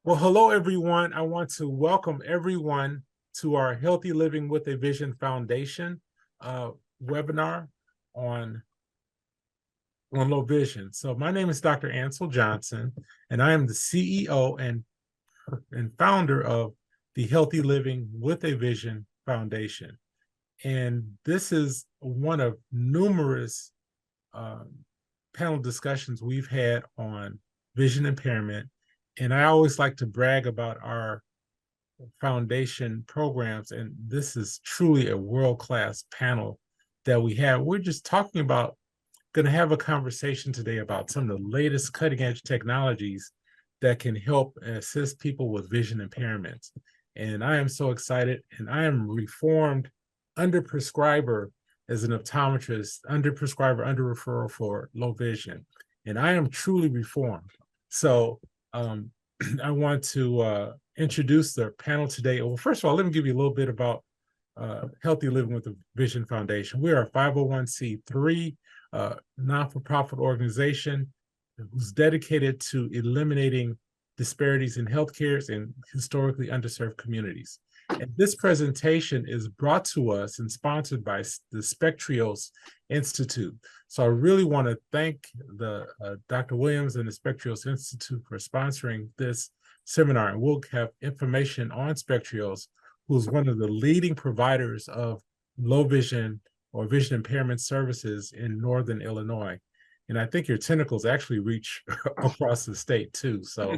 Well, hello, everyone. I want to welcome everyone to our Healthy Living with a Vision Foundation uh, webinar on, on low vision. So my name is Dr. Ansel Johnson, and I am the CEO and founder of the Healthy Living with a Vision Foundation. And this is one of numerous um, panel discussions we've had on vision impairment. And I always like to brag about our foundation programs, and this is truly a world-class panel that we have. We're just talking about, going to have a conversation today about some of the latest cutting-edge technologies that can help and assist people with vision impairments. And I am so excited, and I am reformed under prescriber as an optometrist, under prescriber, under referral for low vision. And I am truly reformed. So I want to introduce the panel today. Well, first of all, let me give you a little bit about Healthy Living with the Vision Foundation. We are a 501c3 non-for-profit organization who's dedicated to eliminating disparities in healthcare in historically underserved communities. And this presentation is brought to us and sponsored by the Spectrios Institute. So I really want to thank the Dr. Williams and the Spectrios Institute for sponsoring this seminar. And we'll have information on Spectrios, who's one of the leading providers of low vision or vision impairment services in Northern Illinois. And I think your tentacles actually reach across the state too. So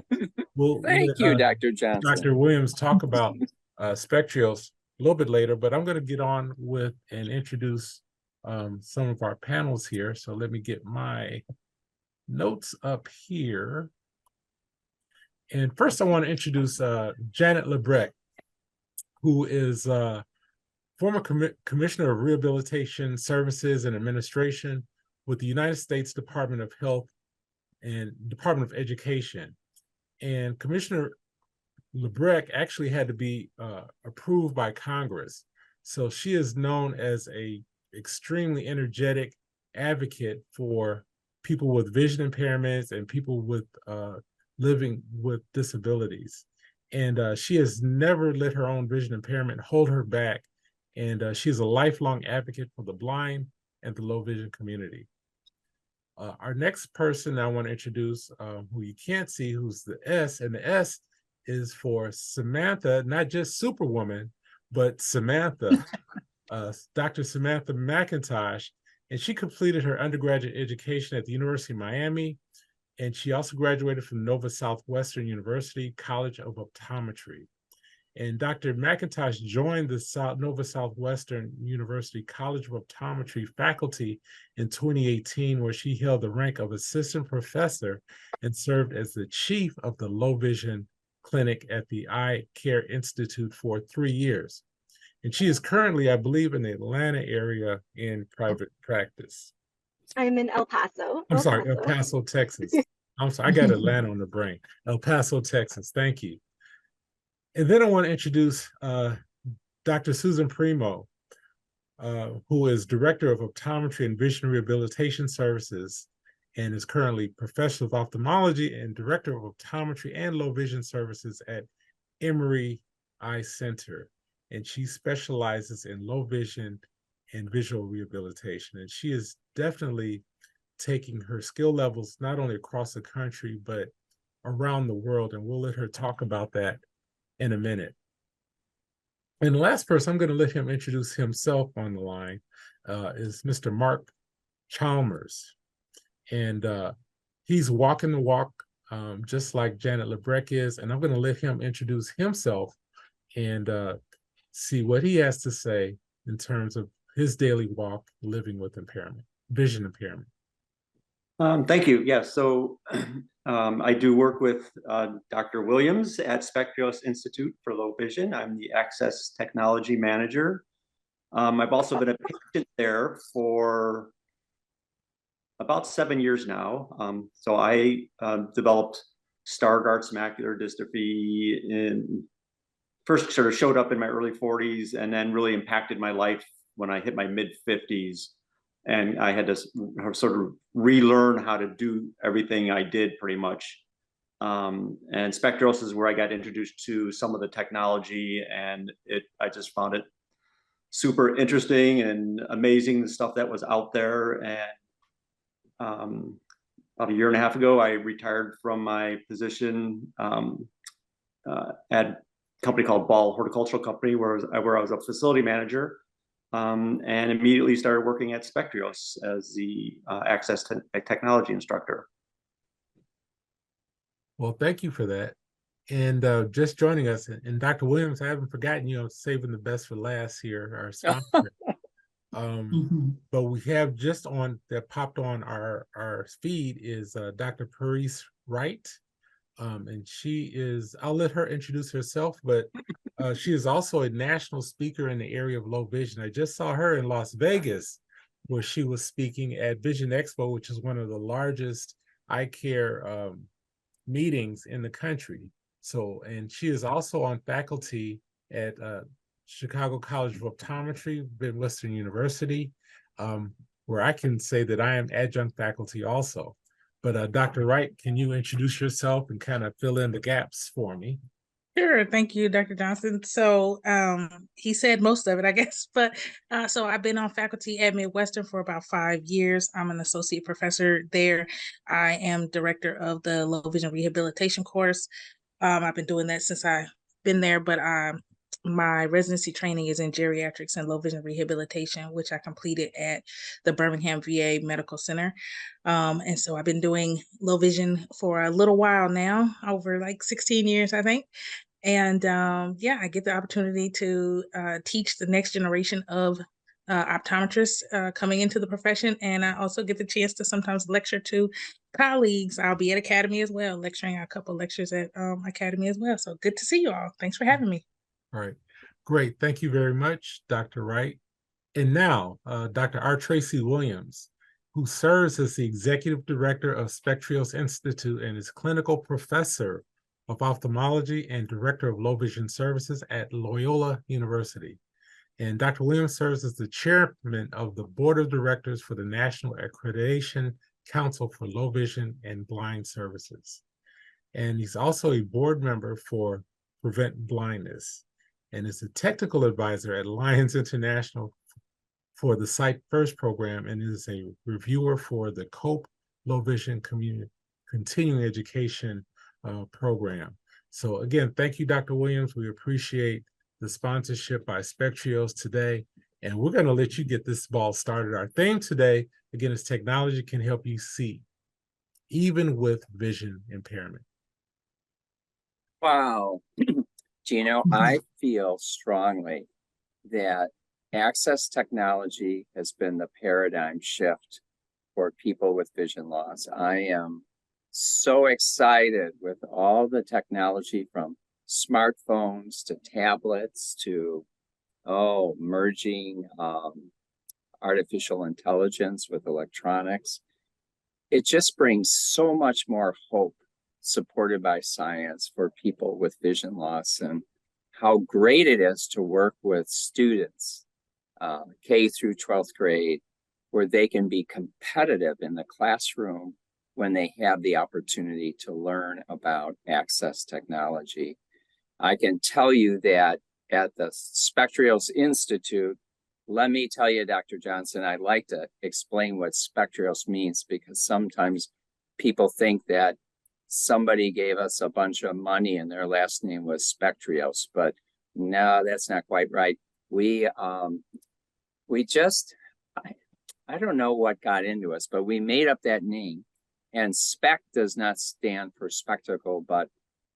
we'll Thank you, Dr. Johnson. Dr. Williams talk about Spectrios a little bit later, but I'm going to get on with and introduce some of our panels here. So let me get my notes up here. And first I want to introduce Janet Lebrecht, who is former Commissioner of Rehabilitation Services and Administration with the United States Department of Health and Department of Education. And Commissioner Lebrecht actually had to be approved by Congress. So she is known as a extremely energetic advocate for people with vision impairments and people with living with disabilities. And she has never let her own vision impairment hold her back. And she is a lifelong advocate for the blind and the low vision community. Our next person I want to introduce, who you can't see, who's the S, and the S is for Samantha, not just Superwoman, but Samantha, Dr. Samantha McIntosh. And she completed her undergraduate education at the University of Miami. And she also graduated from Nova Southwestern University College of Optometry. And Dr. McIntosh joined the Nova Southwestern University College of Optometry faculty in 2018, where she held the rank of assistant professor and served as the chief of the low vision clinic at the Eye Care Institute for 3 years. And she is currently, I believe, in the Atlanta area in private practice. I'm in El Paso. I'm sorry, El Paso, Texas. I'm sorry, I got Atlanta on the brain. El Paso, Texas. Thank you. And then I want to introduce Dr. Susan Primo, who is Director of Optometry and Vision Rehabilitation Services and is currently Professor of Ophthalmology and Director of Optometry and Low Vision Services at Emory Eye Center. And she specializes in low vision and visual rehabilitation. And she is definitely taking her skill levels not only across the country, but around the world. And we'll let her talk about that in a minute. And the last person, I'm going to let him introduce himself on the line, is Mr. Mark Chalmers. And he's walking the walk just like Janet Lebrecht is. And I'm going to let him introduce himself and see what he has to say in terms of his daily walk living with impairment, vision impairment. Thank you. Yes, so I do work with Dr. Williams at Spectrios Institute for Low Vision. I'm the Access Technology Manager. I've also been a patient there for about 7 years now. So I developed Stargardt's macular dystrophy first sort of showed up in my early 40s and then really impacted my life when I hit my mid 50s. And I had to sort of relearn how to do everything I did pretty much And Spectros is where I got introduced to some of the technology, and I just found it super interesting and amazing, the stuff that was out there. And about a year and a half ago, I retired from my position at a company called Ball Horticultural Company, where I was a facility manager, and immediately started working at Spectros as the access technology instructor. Well, thank you for that. And just joining us, and Dr. Williams, I haven't forgotten you. I'm saving the best for last here, our sponsor. But we have just on that popped on our feed is Dr. Paris Wright. And she is, I'll let her introduce herself, but she is also a national speaker in the area of low vision. I just saw her in Las Vegas, where she was speaking at Vision Expo, which is one of the largest eye care meetings in the country. So, and she is also on faculty at Chicago College of Optometry, Midwestern University, where I can say that I am adjunct faculty also. But Dr. Wright, can you introduce yourself and kind of fill in the gaps for me? Sure. Thank you, Dr. Johnson. So he said most of it, I guess. But so I've been on faculty at Midwestern for about 5 years. I'm an associate professor there. I am director of the low vision rehabilitation course. I've been doing that since I've been there, but my residency training is in geriatrics and low vision rehabilitation, which I completed at the Birmingham VA Medical Center. And so I've been doing low vision for a little while now, over like 16 years, I think. And yeah, I get the opportunity to teach the next generation of optometrists coming into the profession. And I also get the chance to sometimes lecture to colleagues. I'll be at Academy as well, lecturing a couple lectures at Academy as well. So good to see you all. Thanks for having me. All right, great. Thank you very much, Dr. Wright. And now, Dr. R. Tracy Williams, who serves as the Executive Director of Spectros Institute and is Clinical Professor of Ophthalmology and Director of Low Vision Services at Loyola University. And Dr. Williams serves as the Chairman of the Board of Directors for the National Accreditation Council for Low Vision and Blind Services. And he's also a board member for Prevent Blindness, and is a technical advisor at Alliance International for the Sight First program, and is a reviewer for the COPE Low Vision Continuing Education program. So again, thank you, Dr. Williams. We appreciate the sponsorship by Spectros today, and we're going to let you get this ball started. Our theme today, again, is technology can help you see, even with vision impairment. Wow. Gino, I feel strongly that access technology has been the paradigm shift for people with vision loss. I am so excited with all the technology, from smartphones to tablets to merging artificial intelligence with electronics. It just brings so much more hope, supported by science, for people with vision loss, and how great it is to work with students, K through 12th grade, where they can be competitive in the classroom when they have the opportunity to learn about access technology. I can tell you that at the Spectros Institute, let me tell you, Dr. Johnson, I'd like to explain what Spectros means, because sometimes people think that somebody gave us a bunch of money and their last name was Spectros, but no, that's not quite right. We just, I don't know what got into us, but we made up that name. And spec does not stand for spectacle, but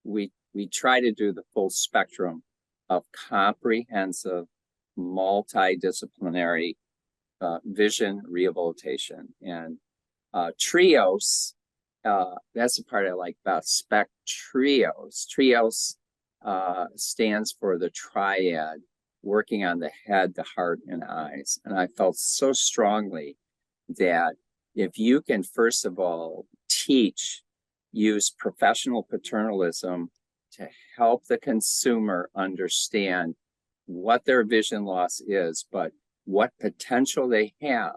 we try to do the full spectrum of comprehensive, multidisciplinary vision rehabilitation. And Trios, that's the part I like about Spectrios. Trios stands for the triad, working on the head, the heart, and eyes. And I felt so strongly that if you can, first of all, use professional paternalism to help the consumer understand what their vision loss is, but what potential they have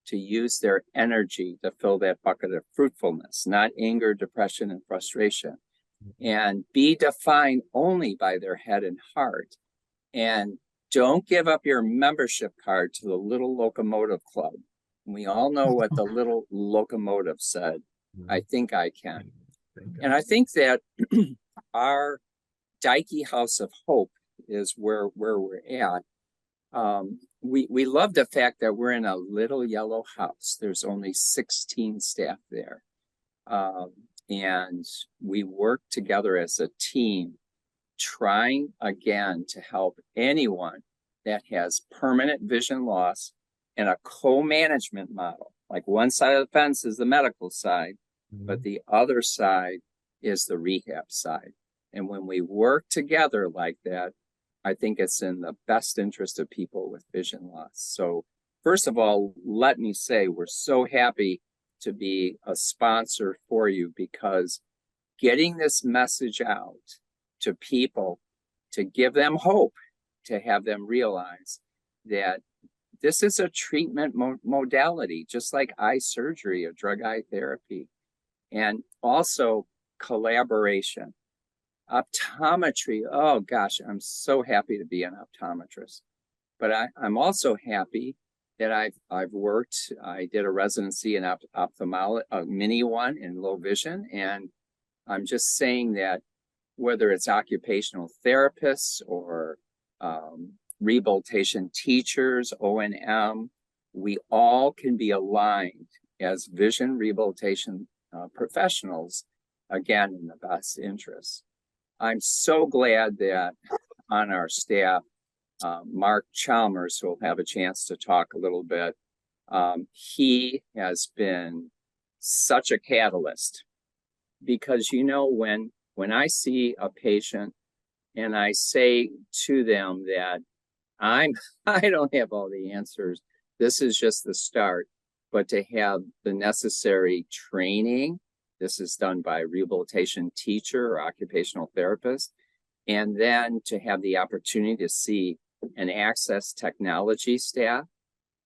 to use their energy to fill that bucket of fruitfulness, not anger, depression, and frustration, and be defined only by their head and heart. And don't give up your membership card to the Little Locomotive Club. We all know what the Little Locomotive said. I think I can. And I think that our Dikey House of Hope is where we're at. We love the fact that we're in a little yellow house. There's only 16 staff there. And we work together as a team, trying again to help anyone that has permanent vision loss in a co-management model. Like one side of the fence is the medical side, but the other side is the rehab side. And when we work together like that, I think it's in the best interest of people with vision loss. So first of all, let me say we're so happy to be a sponsor for you, because getting this message out to people, to give them hope, to have them realize that this is a treatment modality, just like eye surgery or drug eye therapy, and also collaboration. Optometry, oh gosh, I'm so happy to be an optometrist. But I'm also happy that I've worked, I did a residency in ophthalmology, a mini one in low vision. And I'm just saying that whether it's occupational therapists or rehabilitation teachers, O&M, we all can be aligned as vision rehabilitation professionals, again, in the best interest. I'm so glad that on our staff, Mark Chalmers, who will have a chance to talk a little bit, he has been such a catalyst, because, you know, when I see a patient and I say to them that I don't have all the answers, this is just the start, but to have the necessary training, this is done by a rehabilitation teacher or occupational therapist, and then to have the opportunity to see an access technology staff.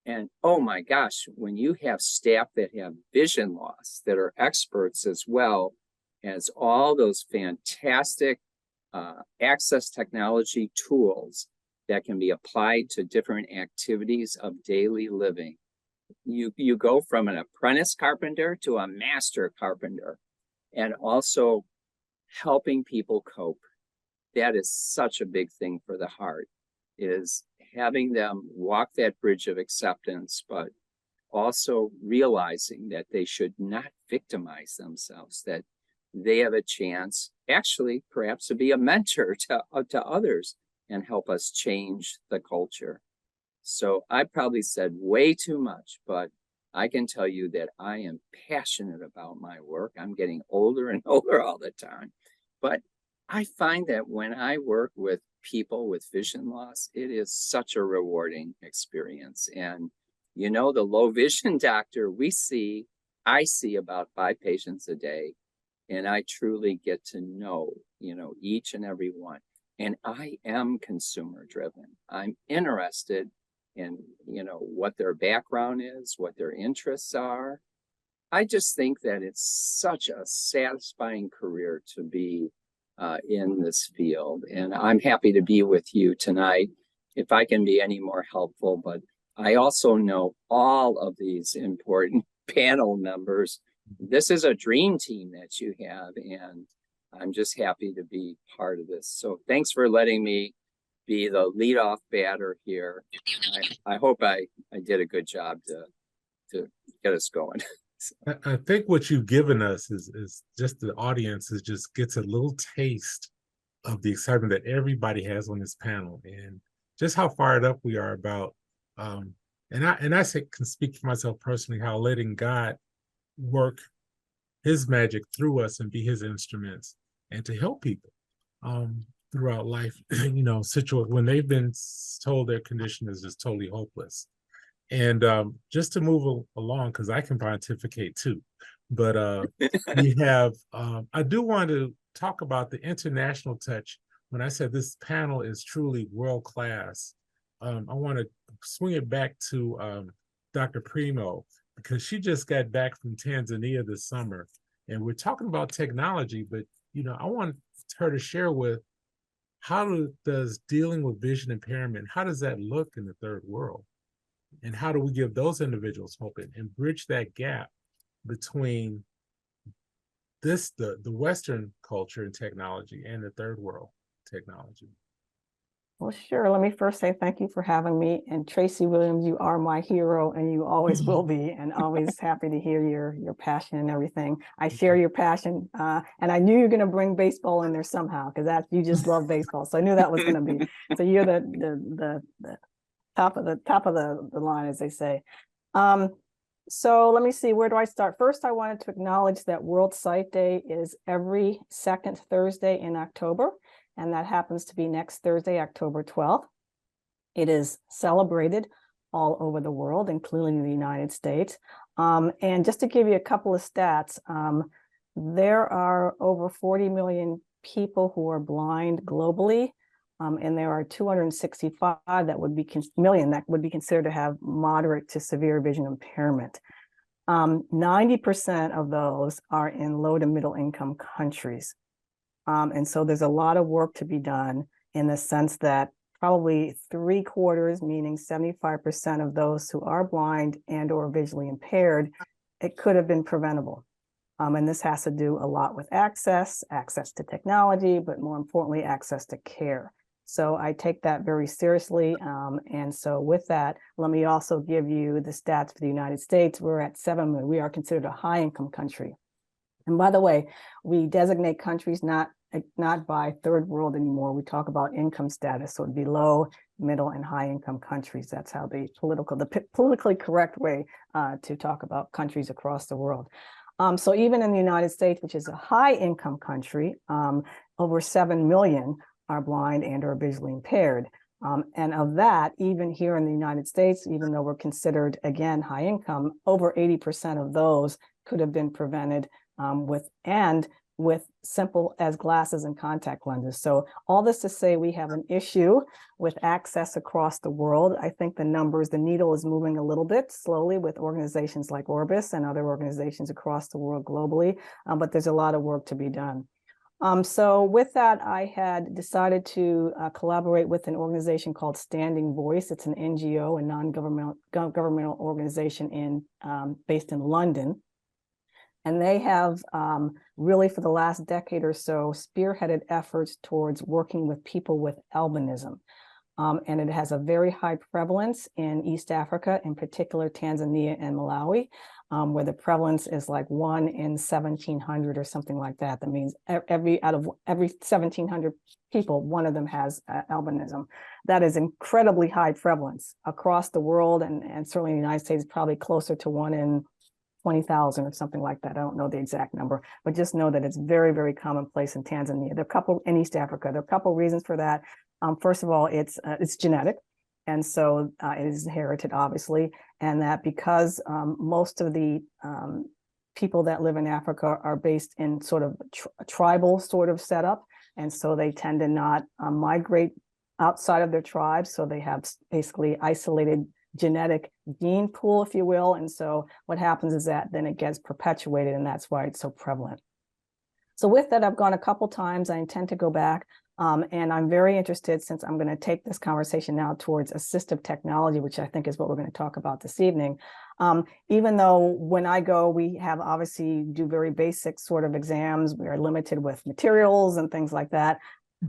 And oh my gosh, when you have staff that have vision loss, that are experts as well as all those fantastic access technology tools that can be applied to different activities of daily living. You go from an apprentice carpenter to a master carpenter, and also helping people cope. That is such a big thing for the heart, is having them walk that bridge of acceptance, but also realizing that they should not victimize themselves, that they have a chance actually perhaps to be a mentor to others and help us change the culture. So I probably said way too much, but I can tell you that I am passionate about my work. I'm getting older and older all the time, but I find that when I work with people with vision loss, it is such a rewarding experience. And, you know, the low vision doctor I see about 5 patients a day, and I truly get to know, you know, each and every one. And I am consumer driven. I'm interested in, you know, what their background is, what their interests are. I just think that it's such a satisfying career to be in this field. And I'm happy to be with you tonight if I can be any more helpful. But I also know all of these important panel members. This is a dream team that you have, and I'm just happy to be part of this. So thanks for letting me be the leadoff batter here. I hope I did a good job to get us going. I think what you've given us is just the audience just gets a little taste of the excitement that everybody has on this panel, and just how fired up we are about. And I can speak for myself personally, how letting God work His magic through us and be His instruments, and to help people throughout life. You know, when they've been told their condition is just totally hopeless. And just to move along, because I can pontificate too, but we have, I do want to talk about the international touch. When I said this panel is truly world class, I want to swing it back to Dr. Primo, because she just got back from Tanzania this summer, and we're talking about technology, but I want her to share with does dealing with vision impairment, how does that look in the third world? And how do we give those individuals hope and bridge that gap between the Western culture and technology and the third world technology? Well, sure. Let me first say thank you for having me. And Tracy Williams, you are my hero, and you always will be, and always happy to hear your passion and everything. I share your passion, and I knew you were going to bring baseball in there somehow, because you just love baseball. So I knew that was going to be. So you're the top of the line, as they say. So let me see, where do I start? First, I wanted to acknowledge that World Sight Day is every second Thursday in October. And that happens to be next Thursday, October 12th. It is celebrated all over the world, including the United States. And just to give you a couple of stats, there are over 40 million people who are blind globally, and there are 265 that would be considered to have moderate to severe vision impairment. 90% of those are in low to middle income countries. And so there's a lot of work to be done, in the sense that probably 3/4, meaning 75% of those who are blind and or visually impaired, it could have been preventable. And this has to do a lot with access to technology, but more importantly, access to care. So I take that very seriously. And so with that, let me also give you the stats for the United States. We're at 7 million. We are considered a high income country. And by the way, we designate countries not by third world anymore. We talk about income status. So it'd be low, middle, and high income countries. That's how the politically correct way to talk about countries across the world. So even in the United States, which is a high income country, over 7 million are blind and or visually impaired. And of that, even here in the United States, even though we're considered, again, high income, over 80% of those could have been prevented with simple as glasses and contact lenses. So all this to say, we have an issue with access across the world. I think the needle is moving a little bit slowly with organizations like Orbis and other organizations across the world globally, but there's a lot of work to be done. So with that, I had decided to collaborate with an organization called Standing Voice. It's an NGO, a non-governmental organization based in London. And they have really, for the last decade or so, spearheaded efforts towards working with people with albinism. And it has a very high prevalence in East Africa, in particular Tanzania and Malawi, where the prevalence is like 1 in 1,700 or something like that. That means out of every 1,700 people, one of them has albinism. That is incredibly high prevalence across the world, and certainly in the United States, probably closer to 1 in 20,000 or something like that. I don't know the exact number, but just know that it's very, very commonplace in Tanzania. There are a couple in East Africa. There are a couple of reasons for that. First of all, it's genetic, and so it is inherited, obviously, and that because most of the people that live in Africa are based in sort of a tribal sort of setup, and so they tend to not migrate outside of their tribes. So they have basically isolated genetic gene pool, if you will. And so what happens is that then it gets perpetuated, and that's why it's so prevalent. So with that, I've gone a couple times. I intend to go back. And I'm very interested, since I'm going to take this conversation now towards assistive technology, which I think is what we're going to talk about this evening. Even though when I go, we have obviously do very basic sort of exams. We are limited with materials and things like that.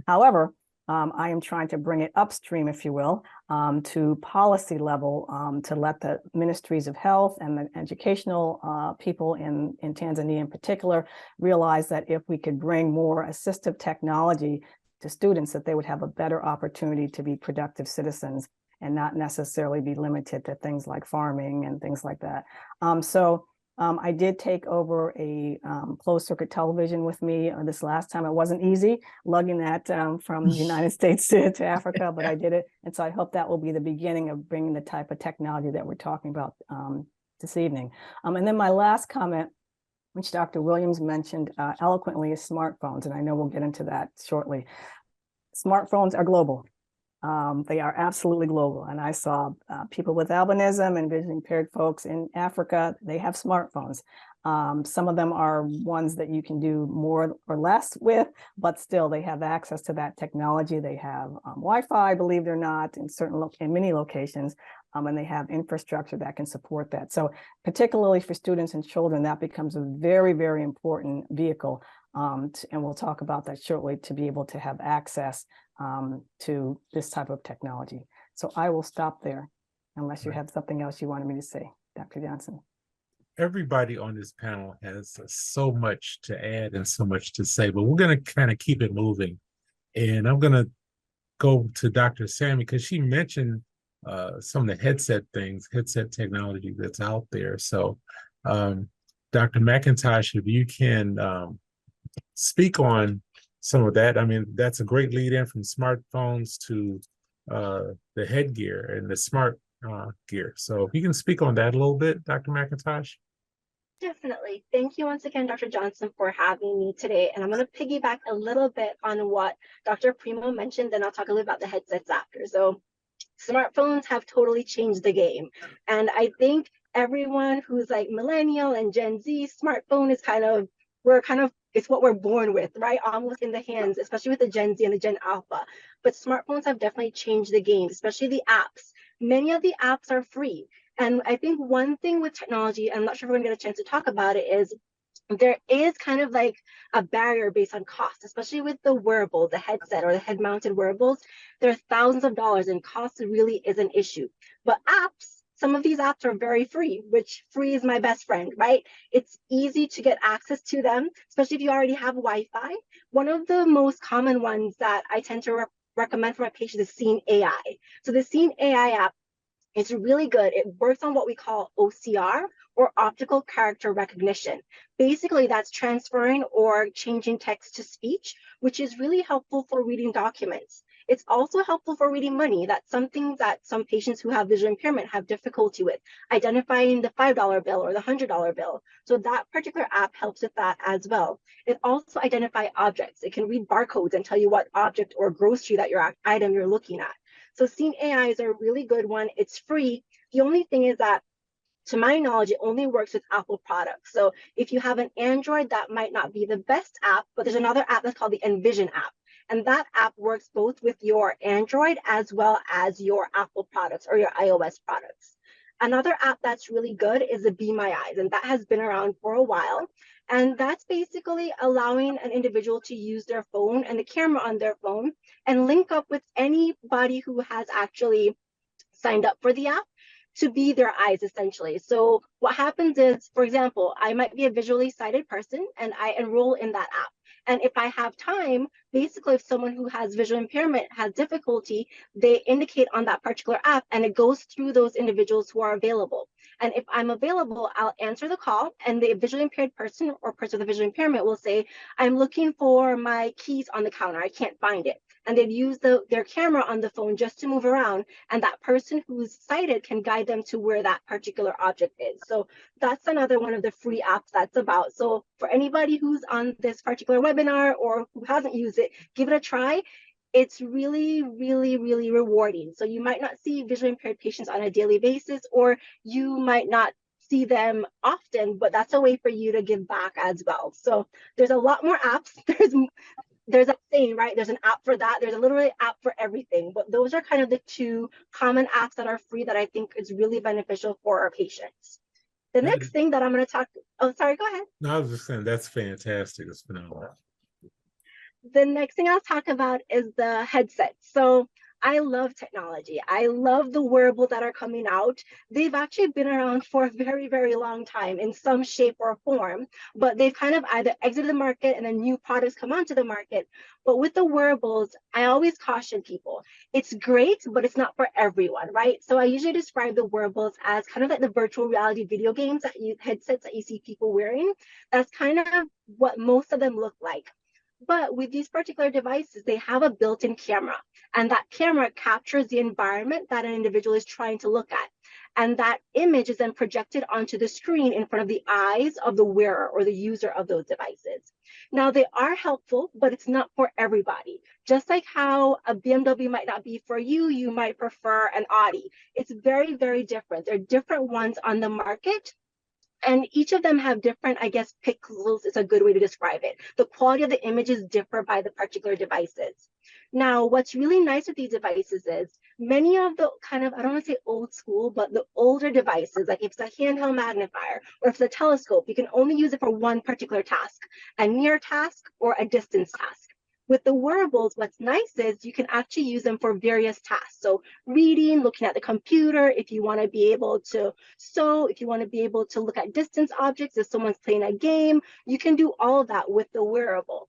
However, I am trying to bring it upstream, if you will, to policy level, to let the ministries of health and the educational people in Tanzania in particular realize that if we could bring more assistive technology to students, that they would have a better opportunity to be productive citizens and not necessarily be limited to things like farming and things like that. I did take over a closed circuit television with me this last time. It wasn't easy lugging that from the United States to Africa, but I did it. And so I hope that will be the beginning of bringing the type of technology that we're talking about this evening. And then my last comment, which Dr. Williams mentioned eloquently, is smartphones. And I know we'll get into that shortly. Smartphones are global. They are absolutely global. And I saw people with albinism and vision impaired folks in Africa, they have smartphones. Some of them are ones that you can do more or less with, but still they have access to that technology. They have Wi-Fi, believe it or not, in many locations, and they have infrastructure that can support that. So particularly for students and children, that becomes a very, very important vehicle. And we'll talk about that shortly, to be able to have access to this type of technology. So I will stop there unless you have something else you wanted me to say, Dr. Johnson. Everybody on this panel has so much to add and so much to say, but we're going to kind of keep it moving. And I'm going to go to Dr. Sammy, because she mentioned some of the headset technology that's out there. So Dr. McIntosh, if you can speak on some of that. I mean, that's a great lead in from smartphones to the headgear and the smart gear. So if you can speak on that a little bit, Dr. McIntosh. Definitely. Thank you once again, Dr. Johnson, for having me today. And I'm going to piggyback a little bit on what Dr. Primo mentioned, then I'll talk a little about the headsets after. So smartphones have totally changed the game. And I think everyone who's like millennial and Gen Z, smartphone is it's what we're born with, right? Almost in the hands, especially with the Gen Z and the Gen Alpha. But smartphones have definitely changed the game, especially the apps. Many of the apps are free. And I think one thing with technology, I'm not sure if we're going to get a chance to talk about it, is there is kind of like a barrier based on cost, especially with the wearable, the headset or the head mounted wearables. There are thousands of dollars, and cost really is an issue. But apps, some of these apps are very free, which free is my best friend, right? It's easy to get access to them, especially if you already have Wi-Fi. One of the most common ones that I tend to recommend for my patients is Scene AI. So the Scene AI app, it's really good. It works on what we call OCR, or optical character recognition. Basically, that's transferring or changing text to speech, which is really helpful for reading documents. It's also helpful for reading money. That's something that some patients who have visual impairment have difficulty with, identifying the $5 bill or the $100 bill. So that particular app helps with that as well. It also identifies objects. It can read barcodes and tell you what object or grocery that item you're looking at. So Scene AI is a really good one. It's free. The only thing is that, to my knowledge, it only works with Apple products. So if you have an Android, that might not be the best app, but there's another app that's called the Envision app. And that app works both with your Android as well as your Apple products or your iOS products. Another app that's really good is the Be My Eyes, and that has been around for a while. And that's basically allowing an individual to use their phone and the camera on their phone and link up with anybody who has actually signed up for the app to be their eyes, essentially. So what happens is, for example, I might be a visually sighted person and I enroll in that app. And if I have time, basically, if someone who has visual impairment has difficulty, they indicate on that particular app and it goes through those individuals who are available. And if I'm available, I'll answer the call, and the visually impaired person or person with a visual impairment will say, I'm looking for my keys on the counter. I can't find it. And they'd use their camera on the phone just to move around, and that person who's sighted can guide them to where that particular object is. So that's another one of the free apps that's about. So for anybody who's on this particular webinar or who hasn't used it, give it a try. It's really, really, really rewarding. So you might not see visually impaired patients on a daily basis, or you might not see them often, but that's a way for you to give back as well. So there's a lot more apps. There's a saying, right? There's an app for that. There's a literally app for everything. But those are kind of the two common apps that are free that I think is really beneficial for our patients. The next thing that I'm going to talk, oh, sorry, go ahead. No, I was just saying that's fantastic. It's phenomenal. The next thing I'll talk about is the headset. So I love technology. I love the wearables that are coming out. They've actually been around for a very, very long time in some shape or form, but they've kind of either exited the market and then new products come onto the market. But with the wearables, I always caution people. It's great, but it's not for everyone, right? So I usually describe the wearables as kind of like the virtual reality video games headsets that you see people wearing. That's kind of what most of them look like. But with these particular devices, they have a built-in camera, and that camera captures the environment that an individual is trying to look at. And that image is then projected onto the screen in front of the eyes of the wearer or the user of those devices. Now, they are helpful, but it's not for everybody. Just like how a BMW might not be for you, you might prefer an Audi. It's very, very different. There are different ones on the market. And each of them have different, I guess, pixels is a good way to describe it. The quality of the images differ by the particular devices. Now, what's really nice with these devices is many of the kind of, I don't want to say old school, but the older devices, like if it's a handheld magnifier or if it's a telescope, you can only use it for one particular task, a near task or a distance task. With the wearables, what's nice is you can actually use them for various tasks. So reading, looking at the computer, if you want to be able to sew, if you want to be able to look at distance objects, if someone's playing a game, you can do all of that with the wearable.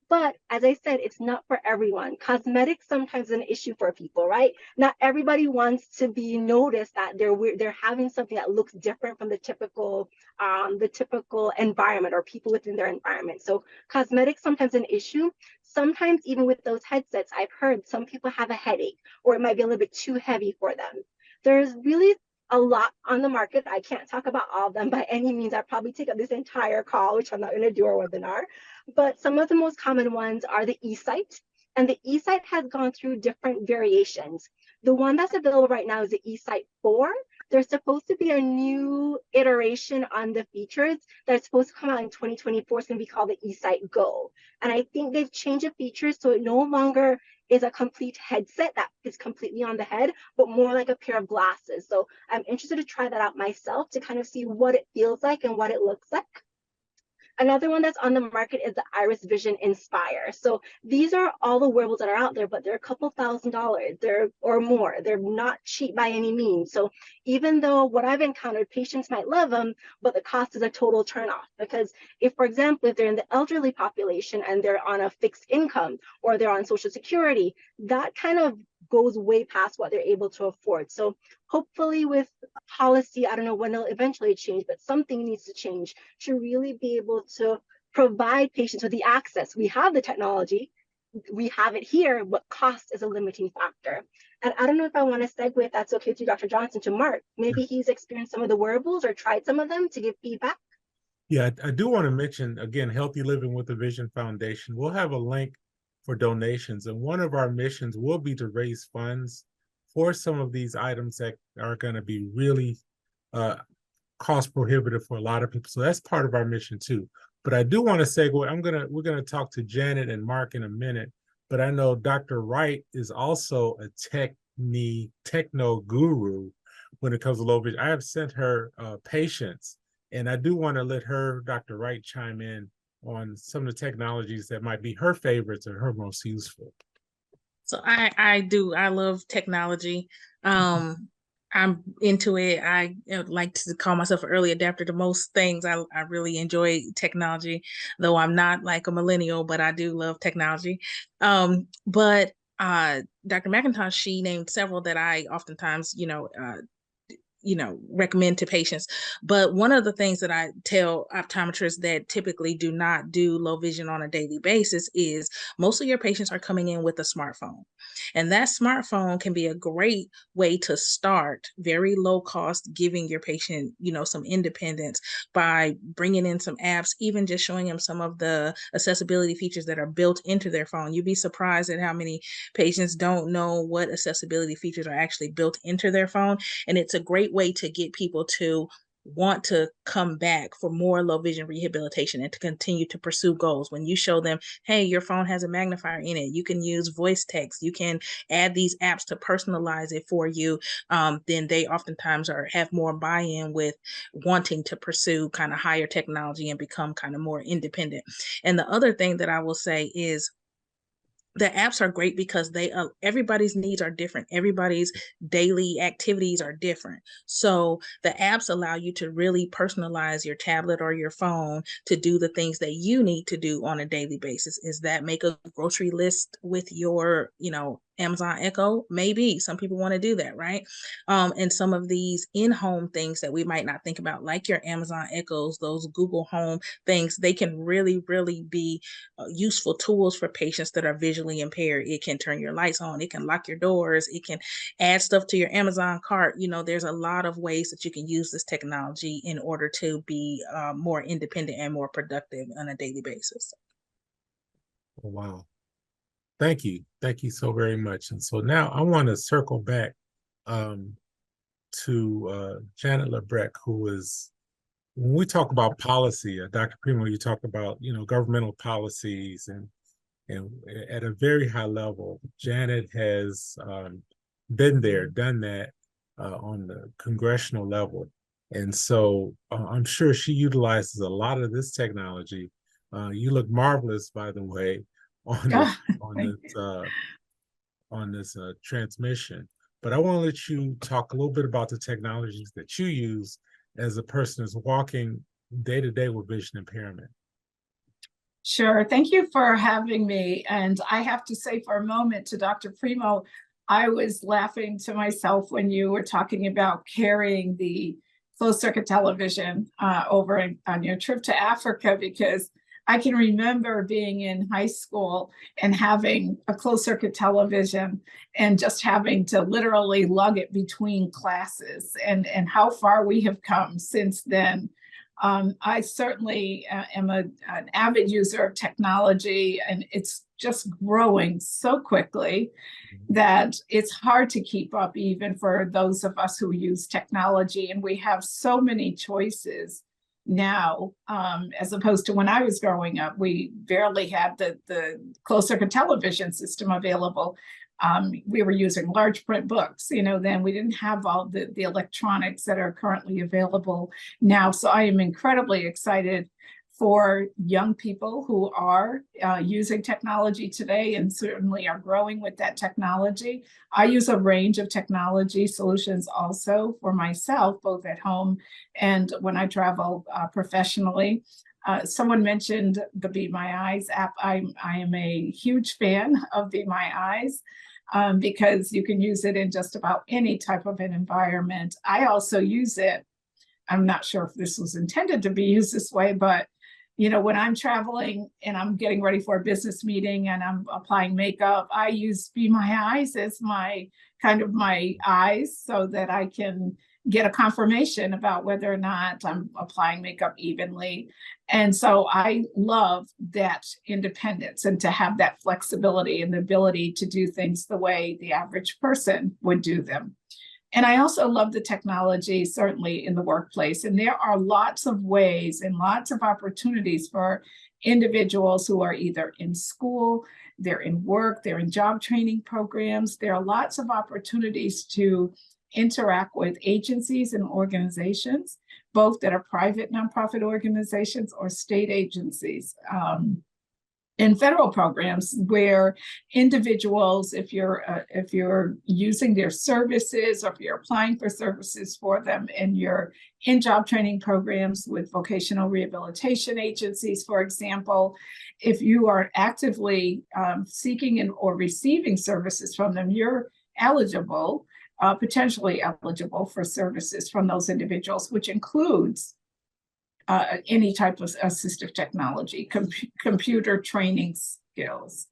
But as I said, it's not for everyone. Cosmetics sometimes is an issue for people, right? Not everybody wants to be noticed that they're having something that looks different from the typical environment or people within their environment. So cosmetics sometimes an issue. Sometimes even with those headsets, I've heard some people have a headache or it might be a little bit too heavy for them. There's really a lot on the market. I can't talk about all of them by any means. I'd probably take up this entire call, which I'm not going to do, or webinar. But some of the most common ones are the eSight. And the eSight has gone through different variations. The one that's available right now is the eSight 4. There's supposed to be a new iteration on the features that's supposed to come out in 2024. It's going to be called the eSight Go. And I think they've changed the features so it no longer is a complete headset that is completely on the head, but more like a pair of glasses. So I'm interested to try that out myself to kind of see what it feels like and what it looks like. Another one that's on the market is the Iris Vision Inspire. So these are all the wearables that are out there, but they're a couple $1,000s or more. They're not cheap by any means. So even though what I've encountered, patients might love them, but the cost is a total turnoff. Because if, for example, if they're in the elderly population and they're on a fixed income or they're on Social Security, that kind of goes way past what they're able to afford. So hopefully with policy, I don't know when it'll eventually change, but something needs to change to really be able to provide patients with the access. We have the technology, we have it here, but cost is a limiting factor. And I don't know if I want to segue, if that's okay with you, Dr. Johnson, to Mark. Maybe he's experienced some of the wearables or tried some of them to give feedback. Yeah, I do want to mention, again, Healthy Living with the Vision Foundation. We'll have a link for donations. And one of our missions will be to raise funds for some of these items that are going to be really cost prohibitive for a lot of people. So that's part of our mission too. But I do want to segue. We're gonna talk to Janet and Mark in a minute. But I know Dr. Wright is also a techno guru when it comes to low vision. I have sent her patients, and I do want to let her, Dr. Wright, chime in on some of the technologies that might be her favorites or her most useful. So I love technology. I'm into it. I like to call myself an early adapter to most things. I really enjoy technology, though I'm not like a millennial, but I do love technology. But Dr. McIntosh, she named several that I oftentimes, recommend to patients. But one of the things that I tell optometrists that typically do not do low vision on a daily basis is most of your patients are coming in with a smartphone. And that smartphone can be a great way to start very low cost, giving your patient, some independence by bringing in some apps, even just showing them some of the accessibility features that are built into their phone. You'd be surprised at how many patients don't know what accessibility features are actually built into their phone. And it's a great way to get people to want to come back for more low vision rehabilitation and to continue to pursue goals. When you show them, hey, your phone has a magnifier in it, you can use voice text, you can add these apps to personalize it for you, then they oftentimes have more buy-in with wanting to pursue kind of higher technology and become kind of more independent. And the other thing that I will say is the apps are great because everybody's needs are different. Everybody's daily activities are different. So the apps allow you to really personalize your tablet or your phone to do the things that you need to do on a daily basis. Is that make a grocery list with your, Amazon Echo? Maybe some people want to do that, right? And some of these in-home things that we might not think about, like your Amazon Echoes, those Google Home things, they can really, really be useful tools for patients that are visually impaired. It can turn your lights on, it can lock your doors, it can add stuff to your Amazon cart. There's a lot of ways that you can use this technology in order to be more independent and more productive on a daily basis. Oh, wow. Thank you. Thank you so very much. And so now I want to circle back to Janet Lebrecht, who is, when we talk about policy, Dr. Primo, you talk about, governmental policies and at a very high level. Janet has been there, done that on the congressional level. And so I'm sure she utilizes a lot of this technology. You look marvelous, by the way, on this transmission. But I want to let you talk a little bit about the technologies that you use as a person who's walking day to day with vision impairment. Sure. Thank you for having me. And I have to say for a moment to Dr. Primo, I was laughing to myself when you were talking about carrying the closed circuit television over on your trip to Africa, because I can remember being in high school and having a closed circuit television and just having to literally lug it between classes, and how far we have come since then. I certainly am an avid user of technology, and it's just growing so quickly that it's hard to keep up, even for those of us who use technology. And we have so many choices now, as opposed to when I was growing up. We barely had the closed circuit television system available. We were using large print books, then we didn't have all the electronics that are currently available now. So I am incredibly excited for young people who are using technology today, and certainly are growing with that technology. I use a range of technology solutions also for myself, both at home and when I travel professionally. Someone mentioned the Be My Eyes app. I am a huge fan of Be My Eyes. Because you can use it in just about any type of an environment. I also use it, I'm not sure if this was intended to be used this way, but when I'm traveling and I'm getting ready for a business meeting and I'm applying makeup, I use Be My Eyes as my eyes, so that I can get a confirmation about whether or not I'm applying makeup evenly. And so I love that independence, and to have that flexibility and the ability to do things the way the average person would do them. And I also love the technology, certainly in the workplace. And there are lots of ways and lots of opportunities for individuals who are either in school, they're in work, they're in job training programs. There are lots of opportunities to interact with agencies and organizations, both that are private nonprofit organizations or state agencies. And federal programs where individuals, if you're using their services, or if you're applying for services for them, and you're in job training programs with vocational rehabilitation agencies, for example, if you are actively seeking or receiving services from them, you're eligible, potentially eligible for services from those individuals, which includes any type of assistive technology, computer training skills.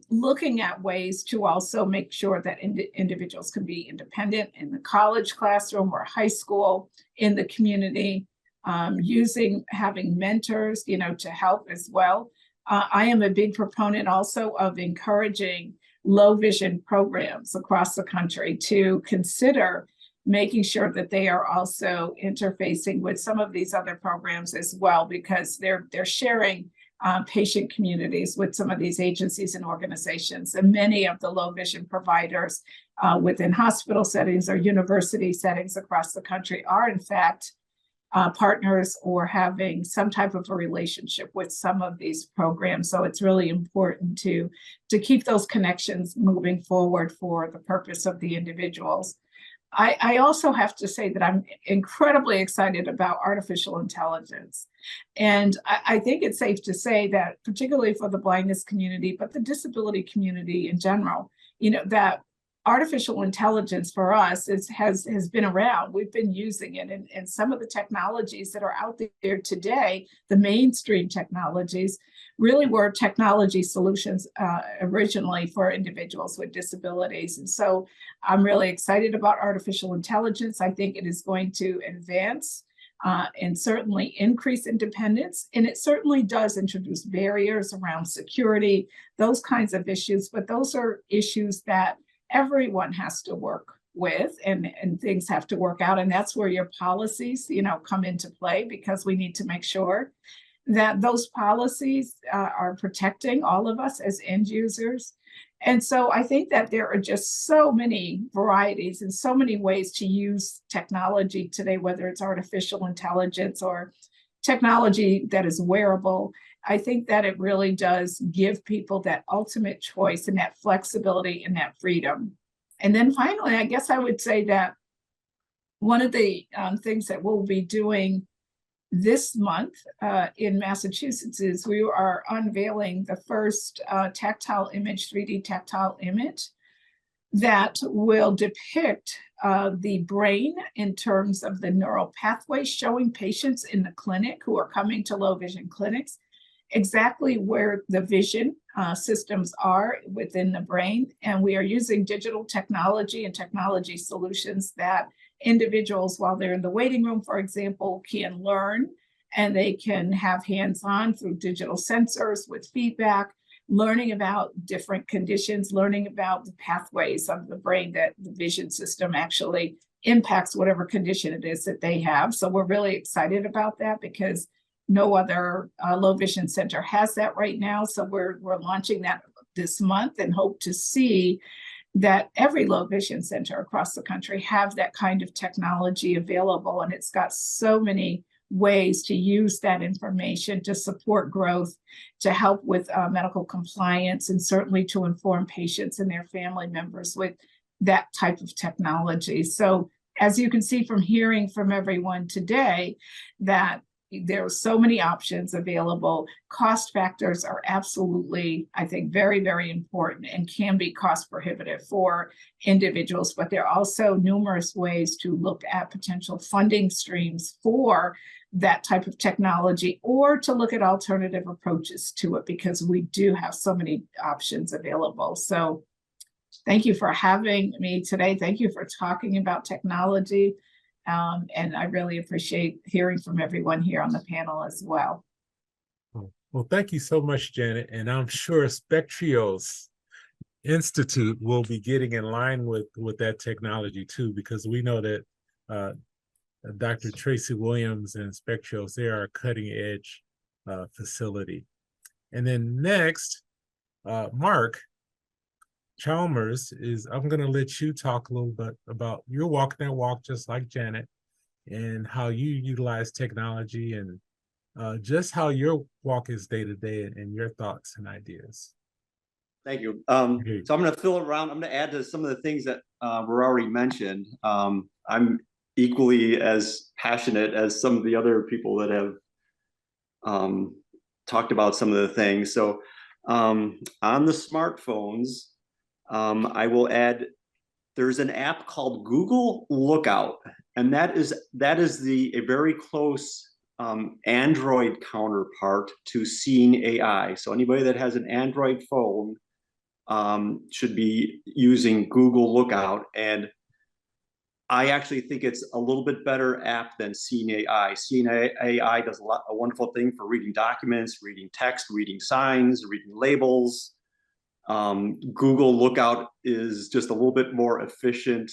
Looking at ways to also make sure that individuals can be independent in the college classroom or high school, in the community, having mentors, to help as well. I am a big proponent also of encouraging low vision programs across the country to consider making sure that they are also interfacing with some of these other programs as well, because they're sharing patient communities with some of these agencies and organizations. And many of the low vision providers within hospital settings or university settings across the country are in fact partners or having some type of a relationship with some of these programs. So it's really important to keep those connections moving forward for the purpose of the individuals. I also have to say that I'm incredibly excited about artificial intelligence. And I think it's safe to say that, particularly for the blindness community, but the disability community in general, that artificial intelligence for us has been around. We've been using it, and some of the technologies that are out there today, the mainstream technologies, really were technology solutions originally for individuals with disabilities. And so I'm really excited about artificial intelligence. I think it is going to advance and certainly increase independence. And it certainly does introduce barriers around security, those kinds of issues, but those are issues that everyone has to work with, and things have to work out. And that's where your policies, come into play, because we need to make sure that those policies are protecting all of us as end users. And so I think that there are just so many varieties and so many ways to use technology today, whether it's artificial intelligence or technology that is wearable. I think that it really does give people that ultimate choice and that flexibility and that freedom. And then finally, I guess I would say that one of the things that we'll be doing this month in Massachusetts is we are unveiling the first tactile image, 3D tactile image, that will depict the brain in terms of the neural pathways, showing patients in the clinic who are coming to low vision clinics exactly where the vision systems are within the brain. And we are using digital technology and technology solutions that individuals, while they're in the waiting room, for example, can learn, and they can have hands-on through digital sensors with feedback, learning about different conditions, learning about the pathways of the brain that the vision system actually impacts whatever condition it is that they have. So we're really excited about that, because no other low vision center has that right now. So we're launching that this month, and hope to see that every low vision center across the country have that kind of technology available. And it's got so many ways to use that information to support growth, to help with medical compliance, and certainly to inform patients and their family members with that type of technology. So as you can see from hearing from everyone today, that there are so many options available. Cost factors are absolutely, I think, very, very important and can be cost prohibitive for individuals, but there are also numerous ways to look at potential funding streams for that type of technology, or to look at alternative approaches to it, because we do have so many options available. So thank you for having me today. Thank you for talking about technology. And I really appreciate hearing from everyone here on the panel as well. Well, thank you so much, Janet. And I'm sure Spectrios Institute will be getting in line with that technology too, because we know that Dr. Tracy Williams and Spectrios, they are a cutting edge facility. And then next, Mark Chalmers I'm going to let you talk a little bit about your walking that walk, just like Janet, and how you utilize technology, and just how your walk is day to day, and your thoughts and ideas. Thank you. So I'm going to fill around. I'm going to add to some of the things that were already mentioned. I'm equally as passionate as some of the other people that have talked about some of the things. So on the smartphones, I will add, there's an app called Google Lookout, and that is a very close Android counterpart to Seeing AI. So anybody that has an Android phone should be using Google Lookout, and I actually think it's a little bit better app than Seeing AI. Seeing AI does a wonderful thing for reading documents, reading text, reading signs, reading labels. Google Lookout is just a little bit more efficient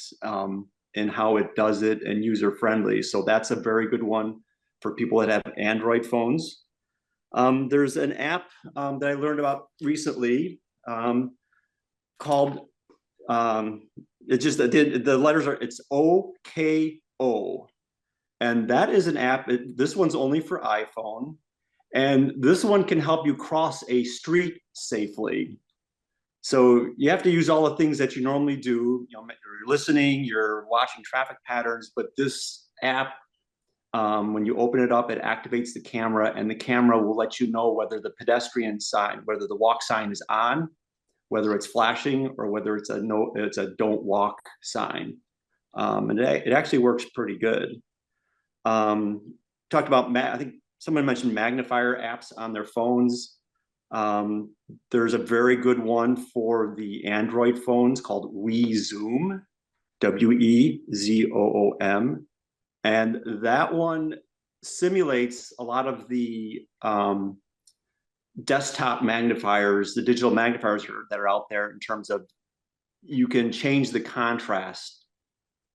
in how it does it, and user friendly. So that's a very good one for people that have Android phones. There's an app that I learned about recently called, the letters are, it's OKO. And that is an app, this one's only for iPhone. And this one can help you cross a street safely. So you have to use all the things that you normally do. You're listening, you're watching traffic patterns, but this app, when you open it up, it activates the camera, and the camera will let you know whether the pedestrian sign, whether the walk sign is on, whether it's flashing, or whether it's a don't walk sign. And it actually works pretty good. Talked about, I think someone mentioned magnifier apps on their phones. There's a very good one for the Android phones called WeZoom, WeZoom. And that one simulates a lot of the desktop magnifiers, the digital magnifiers that are out there, in terms of you can change the contrast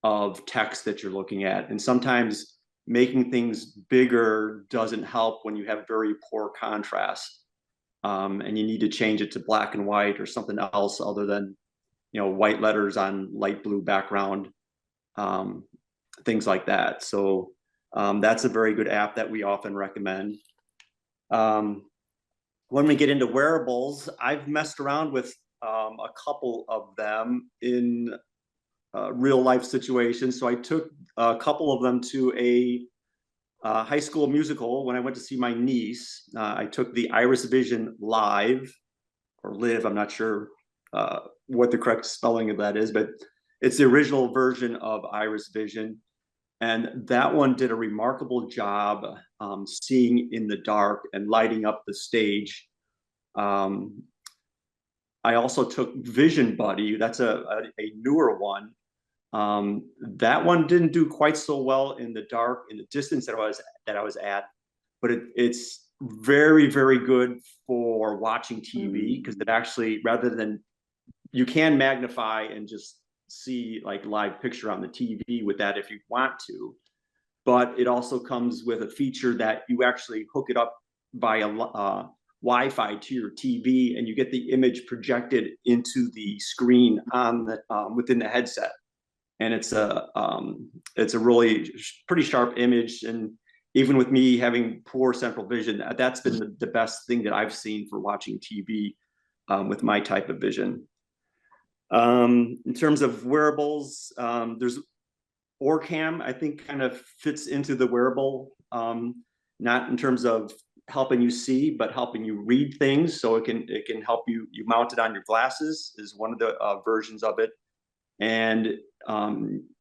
of text that you're looking at. And sometimes making things bigger doesn't help when you have very poor contrast. And you need to change it to black and white or something else other than, you know, white letters on light blue background, things like that. So that's a very good app that we often recommend. When we get into wearables, I've messed around with a couple of them in real life situations. So I took a couple of them to a high school musical when I went to see my niece. I took the Iris Vision Live, or Live, I'm not sure what the correct spelling of that is, but it's the original version of Iris Vision. And that one did a remarkable job seeing in the dark and lighting up the stage. I also took Vision Buddy. That's a newer one. That one didn't do quite so well in the dark, in the distance that I was at, but it's very, very good for watching TV, because it actually, rather than, you can magnify and just see like live picture on the TV with that if you want to, but it also comes with a feature that you actually hook it up via Wi-Fi to your TV, and you get the image projected into the screen on the within the headset. And it's a really pretty sharp image. And even with me having poor central vision, that's been the best thing that I've seen for watching TV with my type of vision. In terms of wearables, there's Orcam, I think, kind of fits into the wearable, not in terms of helping you see, but helping you read things. So it can help you mount it on your glasses, is one of the versions of it. And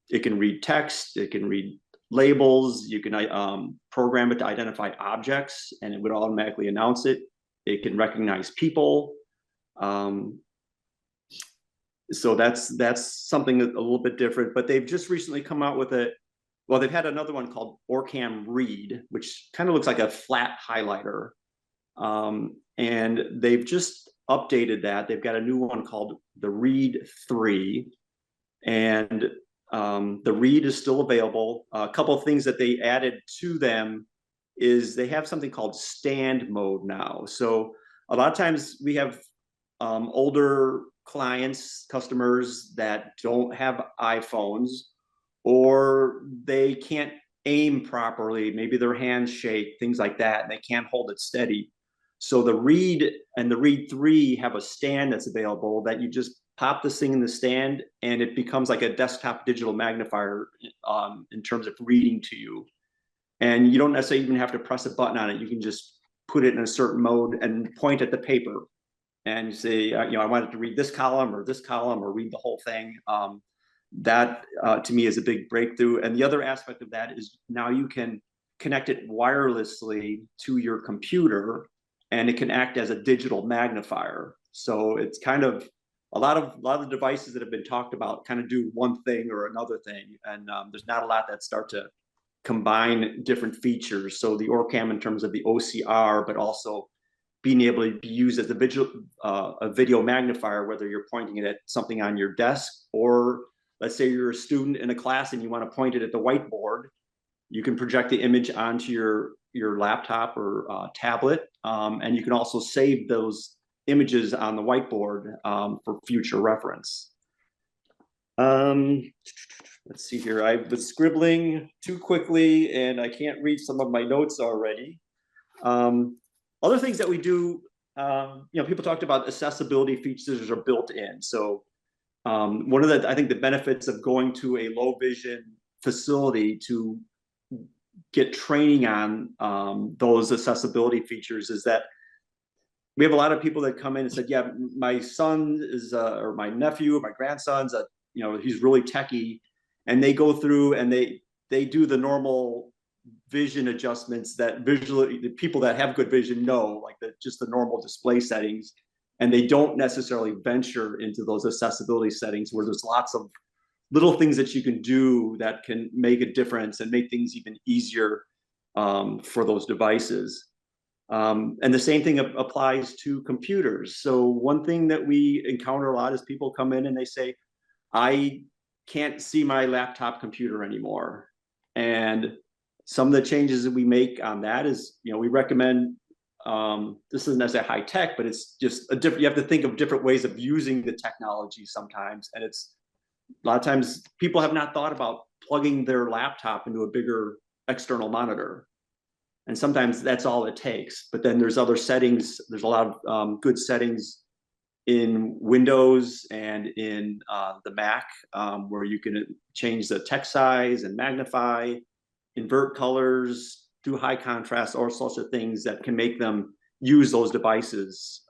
it can read text, it can read labels, you can program it to identify objects, and it would automatically announce it. It can recognize people. So that's something a little bit different, but they've just recently come out with they've had another one called Orcam Read, which kind of looks like a flat highlighter. And they've just updated that. They've got a new one called the Read 3. And the Read is still available. A couple of things that they added to them is they have something called stand mode now. So a lot of times we have older clients, customers that don't have iPhones, or they can't aim properly. Maybe their hands shake, things like that, and they can't hold it steady. So the Read and the Read 3 have a stand that's available that you just pop this thing in the stand, and it becomes like a desktop digital magnifier in terms of reading to you. And you don't necessarily even have to press a button on it. You can just put it in a certain mode and point at the paper and say, I wanted to read this column or read the whole thing. That to me is a big breakthrough. And the other aspect of that is now you can connect it wirelessly to your computer, and it can act as a digital magnifier. So it's kind of a lot of the devices that have been talked about kind of do one thing or another thing, and there's not a lot that start to combine different features. So the Orcam, in terms of the OCR, but also being able to be used as a video magnifier, whether you're pointing it at something on your desk, or let's say you're a student in a class and you want to point it at the whiteboard, you can project the image onto your laptop or tablet, and you can also save those images on the whiteboard for future reference. Let's see here. I've been scribbling too quickly and I can't read some of my notes already. Other things that we do, people talked about accessibility features are built in. So one of the, I think the benefits of going to a low vision facility to get training on those accessibility features is that we have a lot of people that come in and said, yeah, my son is, or my nephew, or my grandson's, he's really techie, and they go through and they do the normal vision adjustments that visually the people that have good vision know, like just the normal display settings, and they don't necessarily venture into those accessibility settings where there's lots of little things that you can do that can make a difference and make things even easier. for those devices. And the same thing applies to computers. So one thing that we encounter a lot is people come in and they say, I can't see my laptop computer anymore. And some of the changes that we make on that is, we recommend, this isn't necessarily high tech, but it's just a different, you have to think of different ways of using the technology sometimes. And it's a lot of times people have not thought about plugging their laptop into a bigger external monitor. And sometimes that's all it takes. But then there's other settings. There's a lot of good settings in Windows and in the Mac where you can change the text size and magnify, invert colors, do high contrast, all sorts of things that can make them use those devices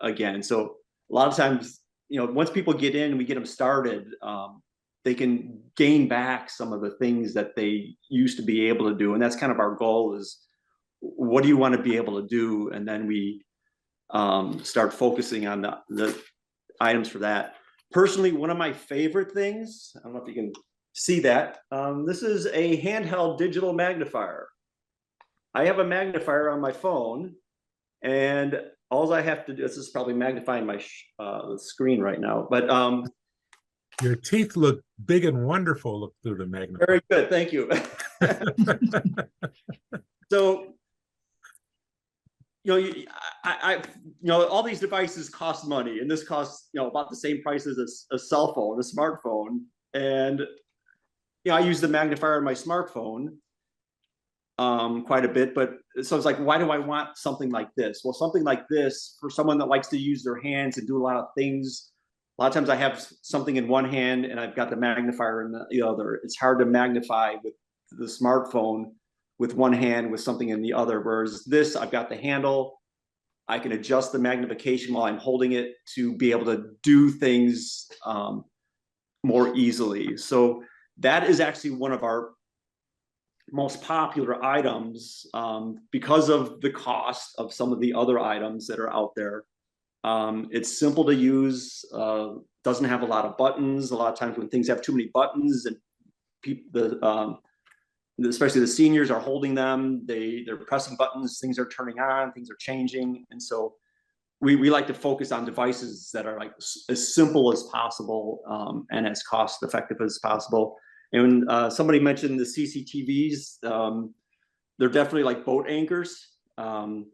again. So a lot of times, once people get in, we get them started, they can gain back some of the things that they used to be able to do. And that's kind of our goal is, what do you want to be able to do? And then we start focusing on the items for that. Personally, one of my favorite things, I don't know if you can see that, this is a handheld digital magnifier. I have a magnifier on my phone, and all I have to do, this is probably magnifying my screen right now, but your teeth look big and wonderful. Look through the magnifier. Very good, thank you. So, all these devices cost money, and this costs, about the same price as a cell phone, a smartphone. And, I use the magnifier on my smartphone quite a bit, but so it's like, why do I want something like this? Well, something like this for someone that likes to use their hands and do a lot of things. A lot of times I have something in one hand and I've got the magnifier in the other. It's hard to magnify with the smartphone with one hand with something in the other. Whereas this, I've got the handle. I can adjust the magnification while I'm holding it to be able to do things more easily. So that is actually one of our most popular items because of the cost of some of the other items that are out there. It's simple to use, doesn't have a lot of buttons. A lot of times when things have too many buttons and people, especially the seniors are holding them, they're pressing buttons, things are turning on, things are changing. And so we like to focus on devices that are like as simple as possible and as cost effective as possible. And somebody mentioned the CCTVs, they're definitely like boat anchors. And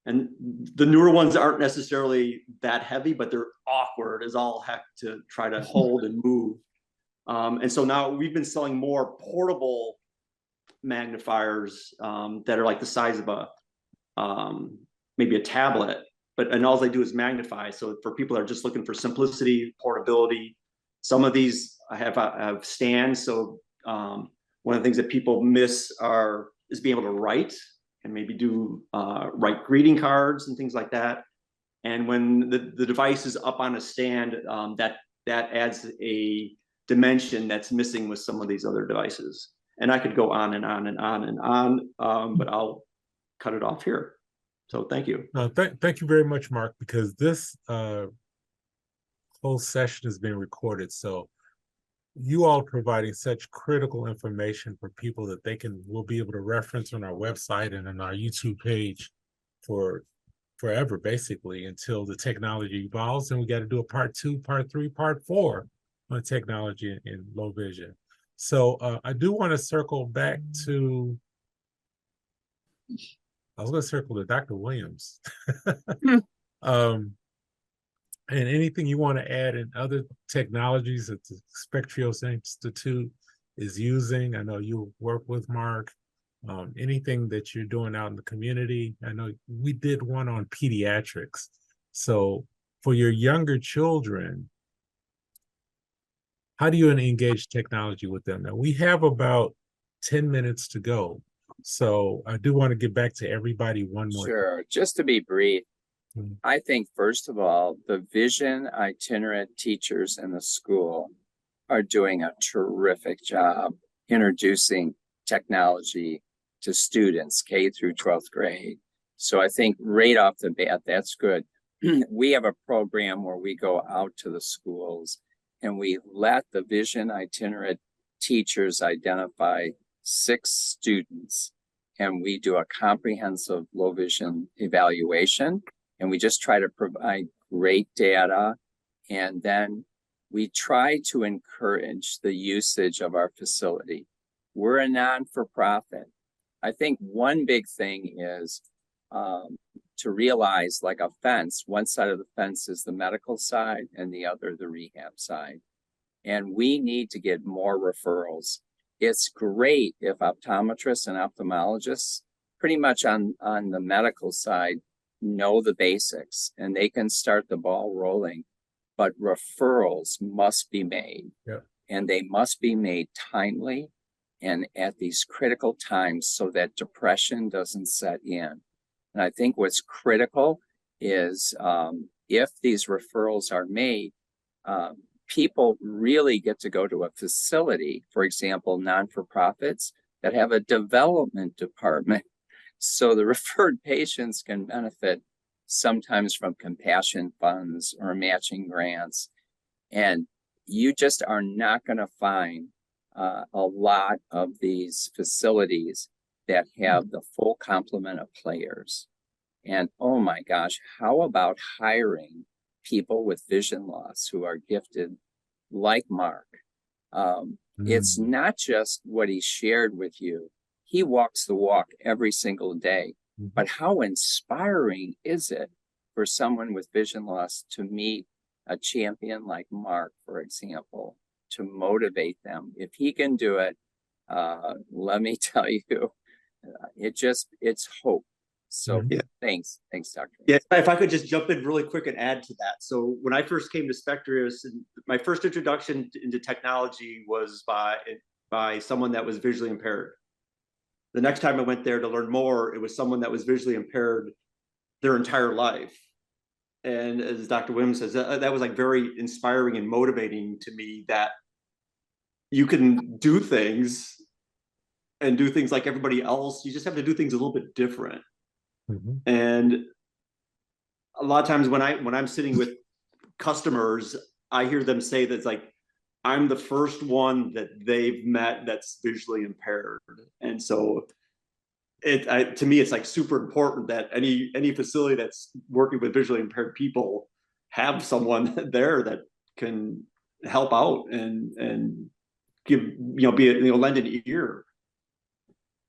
the newer ones aren't necessarily that heavy, but they're awkward as all heck to try to hold and move. And so now we've been selling more portable magnifiers that are like the size of a maybe a tablet, and all they do is magnify. So for people that are just looking for simplicity, portability, some of these have stands. So one of the things that people miss is being able to write and maybe write greeting cards and things like that. And when the device is up on a stand, that adds a dimension that's missing with some of these other devices. And I could go on and on and on and on, but I'll cut it off here. So thank you. Thank you very much, Mark, because this whole session is being recorded. So you all providing such critical information for people that will be able to reference on our website and on our YouTube page for forever, basically, until the technology evolves. And we got to do a part 2, part 3, part 4 on technology in low vision. So I do want to circle back to, I was going to circle to Dr. Williams. And anything you want to add in other technologies that the Spectrios Institute is using? I know you work with Mark. Anything that you're doing out in the community? I know we did one on pediatrics. So for your younger children, how do you engage technology with them? Now, we have about 10 minutes to go. So I do want to get back to everybody one more. Sure. Just to be brief, I think, first of all, the vision itinerant teachers in the school are doing a terrific job introducing technology to students K through 12th grade. So I think right off the bat, that's good. We have a program where we go out to the schools and we let the vision itinerant teachers identify 6 students and we do a comprehensive low vision evaluation, and we just try to provide great data. And then we try to encourage the usage of our facility. We're a non-for-profit. I think one big thing is to realize, like a fence, one side of the fence is the medical side and the other the rehab side. And we need to get more referrals. It's great if optometrists and ophthalmologists pretty much on the medical side know the basics and they can start the ball rolling, but referrals must be made. Yeah. And they must be made timely and at these critical times so that depression doesn't set in. And I think what's critical is if these referrals are made, people really get to go to a facility, for example, non-for-profits that have a development department. So the referred patients can benefit sometimes from compassion funds or matching grants. And you just are not going to find a lot of these facilities that have the full complement of players. And oh my gosh, how about hiring people with vision loss who are gifted like Mark? It's not just what he shared with you. He walks the walk every single day. But how inspiring is it for someone with vision loss to meet a champion like Mark, for example, to motivate them? If he can do it, let me tell you, it's hope. So thanks, Dr. Yeah, if I could just jump in really quick and add to that. So when I first came to Spectrios, my first introduction into technology was by someone that was visually impaired. The next time I went there to learn more, it was someone that was visually impaired their entire life. And as Dr. Williams says, that was like very inspiring and motivating to me, that you can do things and do things like everybody else. You just have to do things a little bit different. And a lot of times when I'm sitting with customers, I hear them say that it's like, I'm the first one that they've met that's visually impaired. And so to me, it's like super important that any facility that's working with visually impaired people have someone there that can help out and give, lend an ear.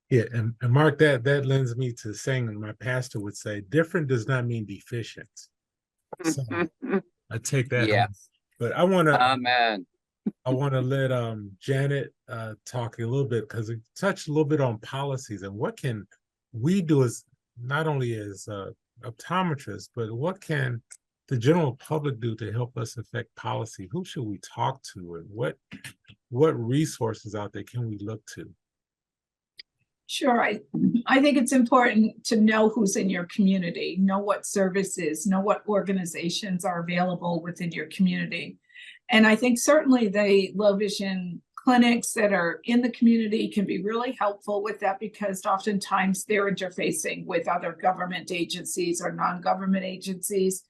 Yeah, and Mark, that lends me to saying, my pastor would say, different does not mean deficient. So I take that home. But I want to let Janet talk a little bit, because we touched a little bit on policies and what can we do as not only as optometrists, but what can the general public do to help us affect policy? Who should we talk to, and what resources out there can we look to? Sure. I think it's important to know who's in your community, know what services, know what organizations are available within your community. And I think certainly the low vision clinics that are in the community can be really helpful with that, because oftentimes they're interfacing with other government agencies or non-government agencies.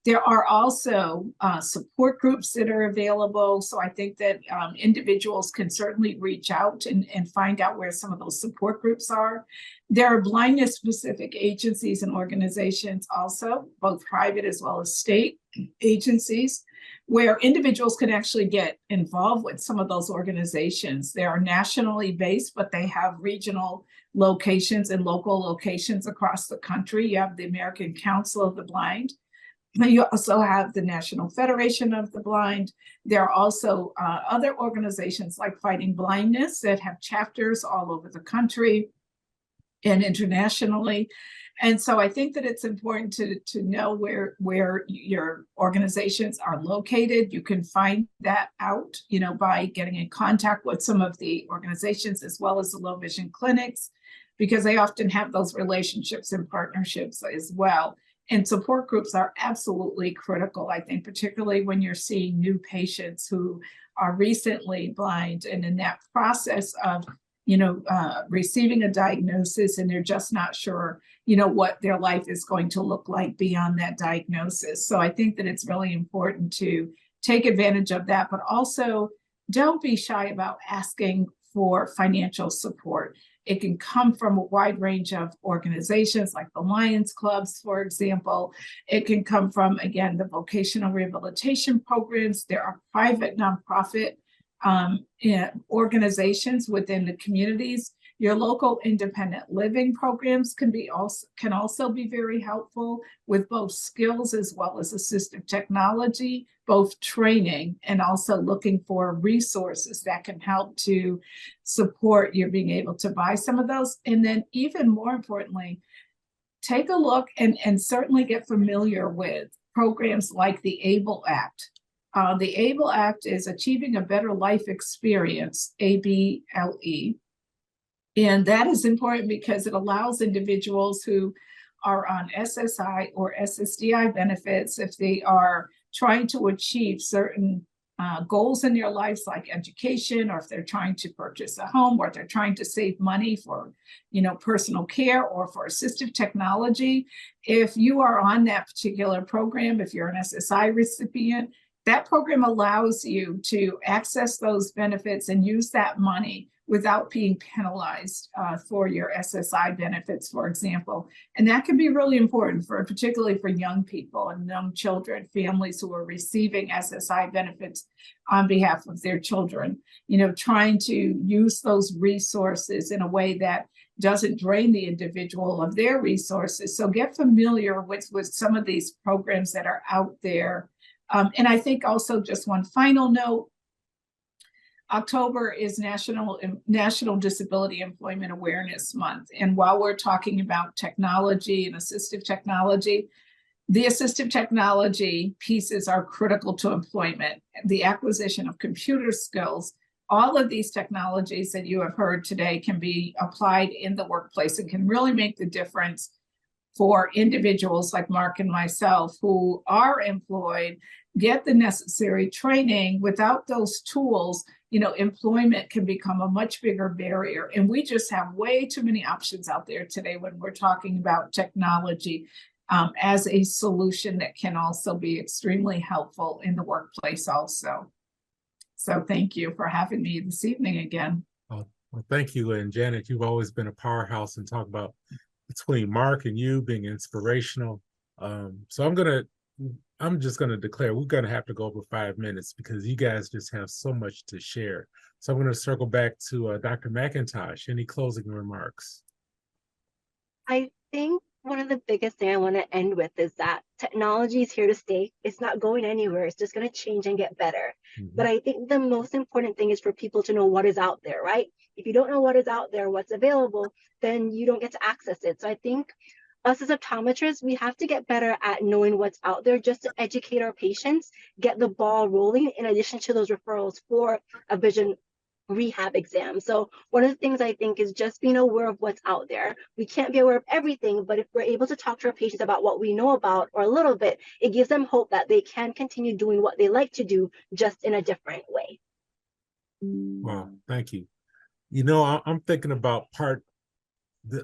There are also support groups that are available. So I think that individuals can certainly reach out and find out where some of those support groups are. There are blindness specific agencies and organizations also, both private as well as state agencies, where individuals can actually get involved with some of those organizations. They are nationally based, but they have regional locations and local locations across the country. You have the American Council of the Blind. You also have the National Federation of the Blind. There are also other organizations like Fighting Blindness that have chapters all over the country and internationally. And so I think that it's important to know where your organizations are located. You can find that out, by getting in contact with some of the organizations as well as the low vision clinics, because they often have those relationships and partnerships as well. And support groups are absolutely critical, I think, particularly when you're seeing new patients who are recently blind and in that process of, receiving a diagnosis, and they're just not sure, what their life is going to look like beyond that diagnosis. So I think that it's really important to take advantage of that, but also don't be shy about asking for financial support. It can come from a wide range of organizations like the Lions Clubs, for example. It can come from, again, the vocational rehabilitation programs. There are private nonprofit organizations within the communities. Your local independent living programs can also be very helpful with both skills as well as assistive technology, both training and also looking for resources that can help to support your being able to buy some of those. And then even more importantly, take a look and certainly get familiar with programs like the ABLE Act. The ABLE Act is Achieving a Better Life Experience, ABLE. And that is important because it allows individuals who are on SSI or SSDI benefits, if they are trying to achieve certain goals in their lives, like education, or if they're trying to purchase a home, or if they're trying to save money for, personal care or for assistive technology. If you are on that particular program, if you're an SSI recipient, that program allows you to access those benefits and use that money without being penalized for your SSI benefits, for example. And that can be really important particularly for young people and young children, families who are receiving SSI benefits on behalf of their children, trying to use those resources in a way that doesn't drain the individual of their resources. So get familiar with some of these programs that are out there. And I think also, just one final note, October is National Disability Employment Awareness Month. And while we're talking about technology and assistive technology, the assistive technology pieces are critical to employment. The acquisition of computer skills, all of these technologies that you have heard today can be applied in the workplace and can really make the difference for individuals like Mark and myself who are employed, get the necessary training. Without those tools, employment can become a much bigger barrier. And we just have way too many options out there today when we're talking about technology as a solution that can also be extremely helpful in the workplace also. So thank you for having me this evening again. Well, thank you. And Janet, you've always been a powerhouse and talk about between Mark and you being inspirational. So I'm just going to declare we're going to have to go over 5 minutes because you guys just have so much to share. So I'm going to circle back to Dr. McIntosh. Any closing remarks? I think one of the biggest things I want to end with is that technology is here to stay. It's not going anywhere. It's just going to change and get better. Mm-hmm. But I think the most important thing is for people to know what is out there, right? If you don't know what is out there, what's available, then you don't get to access it. So I think us as optometrists, we have to get better at knowing what's out there just to educate our patients, get the ball rolling in addition to those referrals for a vision rehab exam. So one of the things I think is just being aware of what's out there. We can't be aware of everything, but if we're able to talk to our patients about what we know about or a little bit, it gives them hope that they can continue doing what they like to do, just in a different way. Wow, thank you. I'm thinking about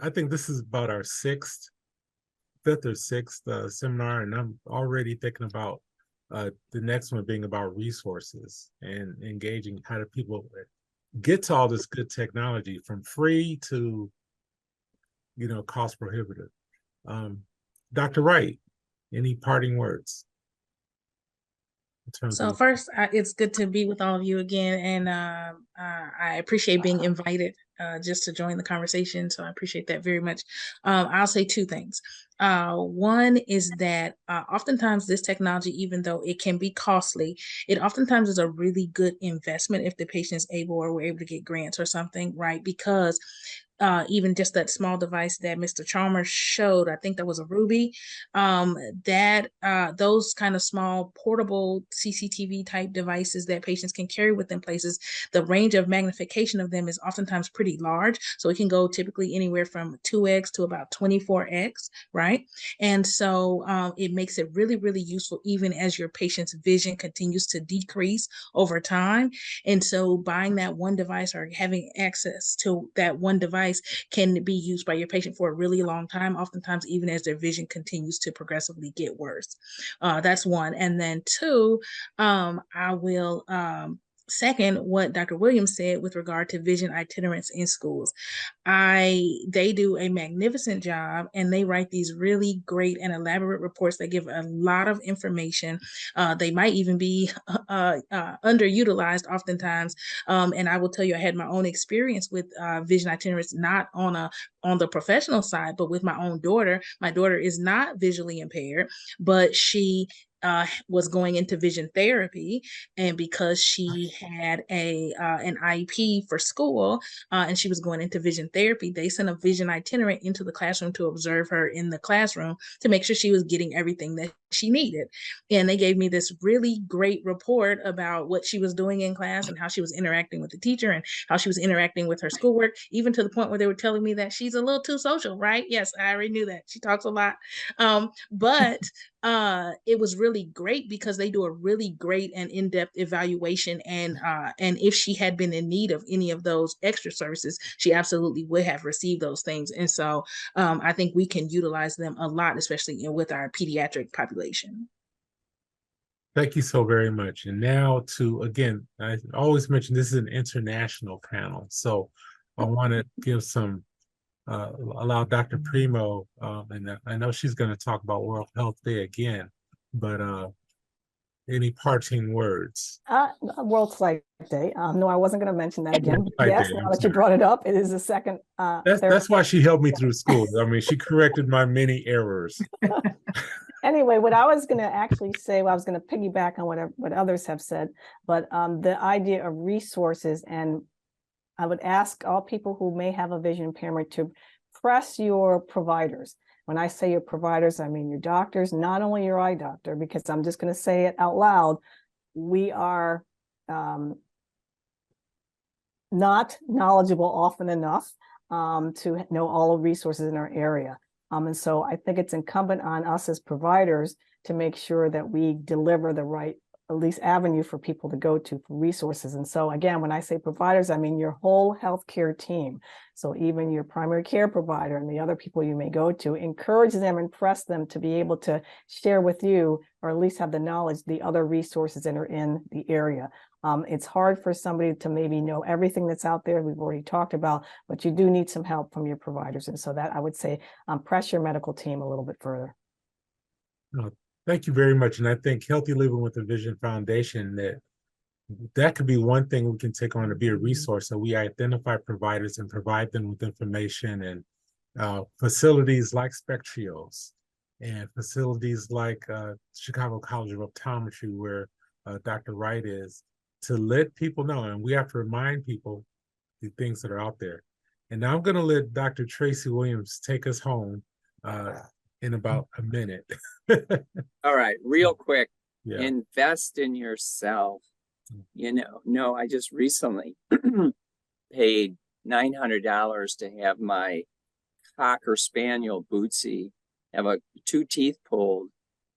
I think this is about our fifth or sixth seminar, and I'm already thinking about the next one being about resources and engaging how do people get to all this good technology from free to cost prohibitive. Dr. Wright, any parting words? So first, it's good to be with all of you again, and I appreciate being invited just to join the conversation. So I appreciate that very much. I'll say two things. One is that oftentimes this technology, even though it can be costly, it oftentimes is a really good investment if the patient is able or we're able to get grants or something, right? Because even just that small device that Mr. Chalmers showed, I think that was a Ruby, those kind of small portable CCTV type devices that patients can carry with them places, the range of magnification of them is oftentimes pretty large. So it can go typically anywhere from 2x to about 24x, right? And so it makes it really, really useful even as your patient's vision continues to decrease over time. And so buying that one device or having access to that one device can be used by your patient for a really long time, oftentimes even as their vision continues to progressively get worse. That's one. And then two, I will Second, what Dr. Williams said with regard to vision itinerants in schools. They do a magnificent job, and they write these really great and elaborate reports that give a lot of information. They might even be underutilized oftentimes. And I will tell you, I had my own experience with vision itinerants, not on the professional side, but with my own daughter. My daughter is not visually impaired, but she was going into vision therapy, and because she had an IEP for school, and she was going into vision therapy, they sent a vision itinerant into the classroom to observe her in the classroom to make sure she was getting everything that she needed. And they gave me this really great report about what she was doing in class and how she was interacting with the teacher and how she was interacting with her schoolwork, even to the point where they were telling me that she's a little too social, right? Yes, I already knew that. She talks a lot. But it was really great because they do a really great and in-depth evaluation, and if she had been in need of any of those extra services, she absolutely would have received those things. And so I think we can utilize them a lot, especially with our pediatric population. Thank you so very much. And now again, I always mention this is an international panel, so I want to give allow Dr. Primo, and I know she's going to talk about World Health Day again, but any parting words? World Sight Day. No, I wasn't going to mention that again. Yes, Day, now that you brought it up, it is the second. That's why she helped me through school. I mean, she corrected my many errors. Anyway, what I was going to actually say, I was going to piggyback on what others have said, but the idea of resources, and I would ask all people who may have a vision impairment to press your providers. When I say your providers, I mean your doctors, not only your eye doctor, because I'm just going to say it out loud. We are not knowledgeable often enough to know all the resources in our area. And so I think it's incumbent on us as providers to make sure that we deliver the right, at least, avenue for people to go to for resources. And so again, when I say providers, I mean your whole healthcare team. So even your primary care provider and the other people you may go to, encourage them and press them to be able to share with you, or at least have the knowledge, the other resources that are in the area. It's hard for somebody to maybe know everything that's out there, we've already talked about, but you do need some help from your providers. And so that I would say press your medical team a little bit further. Thank you very much. And I think Healthy Living with a Vision Foundation, that could be one thing we can take on to be a resource. So we identify providers and provide them with information, and facilities like Spectrios and facilities like Chicago College of Optometry, where Dr. Wright is, to let people know. And we have to remind people the things that are out there. And now I'm going to let Dr. Tracy Williams take us home in about a minute. All right, real quick, Yeah. Invest in yourself. No, I just recently paid $900 to have my Cocker Spaniel Bootsy have 2 teeth pulled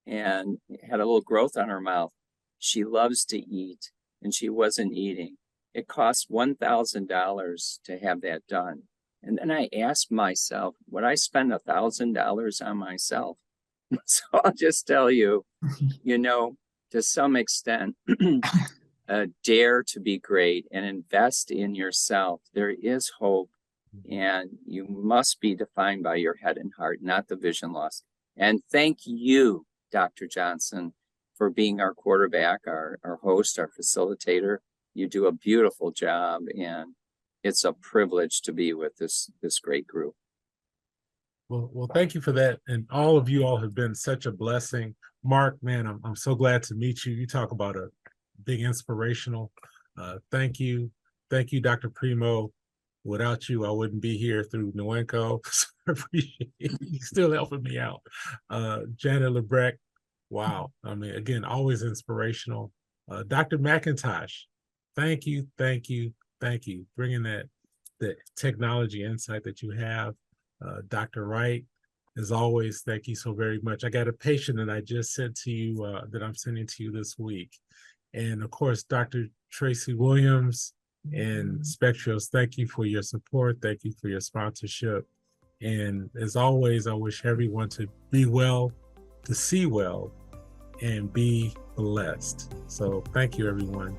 and had a little growth on her mouth. She loves to eat, and she wasn't eating. It cost $1,000 to have that done. And then I asked myself, would I spend $1,000 on myself? So I'll just tell you, to some extent, dare to be great and invest in yourself. There is hope, and you must be defined by your head and heart, not the vision loss. And thank you, Dr. Johnson, for being our quarterback, our host, our facilitator. You do a beautiful job, and it's a privilege to be with this great group. Well, thank you for that. And all of you all have been such a blessing. Mark, man, I'm so glad to meet you. You talk about a big inspirational. Thank you. Thank you, Dr. Primo. Without you, I wouldn't be here through Nuenco. So I appreciate you still helping me out. Janet Lebrecht, wow. I mean, again, always inspirational. Dr. McIntosh, thank you. Bringing the technology insight that you have. Dr. Wright, as always, thank you so very much. I got a patient that I just sent to you, that I'm sending to you this week. And of course, Dr. Tracy Williams and Spectrios, thank you for your support. Thank you for your sponsorship. And as always, I wish everyone to be well, to see well, and be blessed. So thank you, everyone.